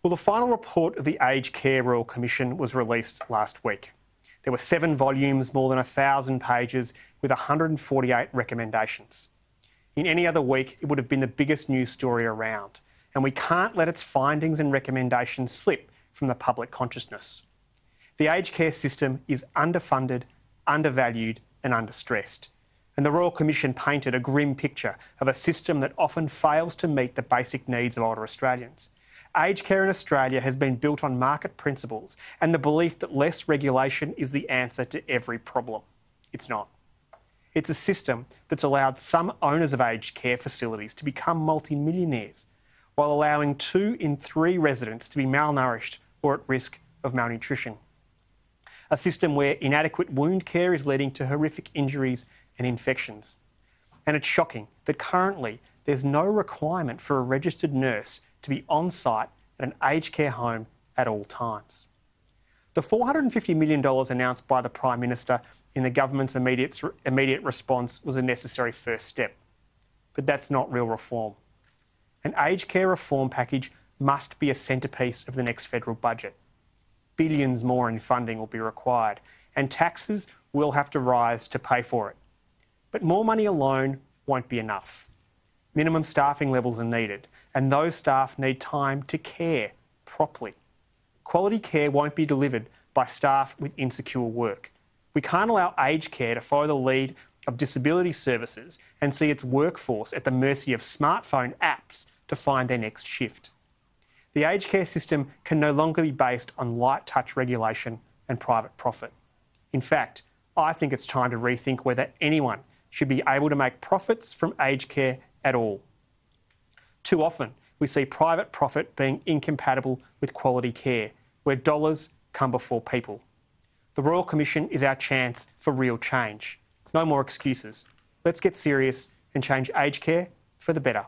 Well, the final report of the Aged Care Royal Commission was released last week. There were 7 volumes, more than 1,000 pages, with 148 recommendations. In any other week, it would have been the biggest news story around, and we can't let its findings and recommendations slip from the public consciousness. The aged care system is underfunded, undervalued and understressed, and the Royal Commission painted a grim picture of a system that often fails to meet the basic needs of older Australians. Aged care in Australia has been built on market principles and the belief that less regulation is the answer to every problem. It's not. It's a system that's allowed some owners of aged care facilities to become multimillionaires, while allowing 2 in 3 residents to be malnourished or at risk of malnutrition. A system where inadequate wound care is leading to horrific injuries and infections. And it's shocking that currently there's no requirement for a registered nurse to be on site at an aged care home at all times. The $450 million announced by the Prime Minister in the government's immediate response was a necessary first step. But that's not real reform. An aged care reform package must be a centerpiece of the next federal budget. Billions more in funding will be required, and taxes will have to rise to pay for it. But more money alone won't be enough. Minimum staffing levels are needed, and those staff need time to care properly. Quality care won't be delivered by staff with insecure work. We can't allow aged care to follow the lead of disability services and see its workforce at the mercy of smartphone apps to find their next shift. The aged care system can no longer be based on light touch regulation and private profit. In fact, I think it's time to rethink whether anyone should be able to make profits from aged care at all. Too often, we see private profit being incompatible with quality care, where dollars come before people. The Royal Commission is our chance for real change. No more excuses. Let's get serious and change aged care for the better.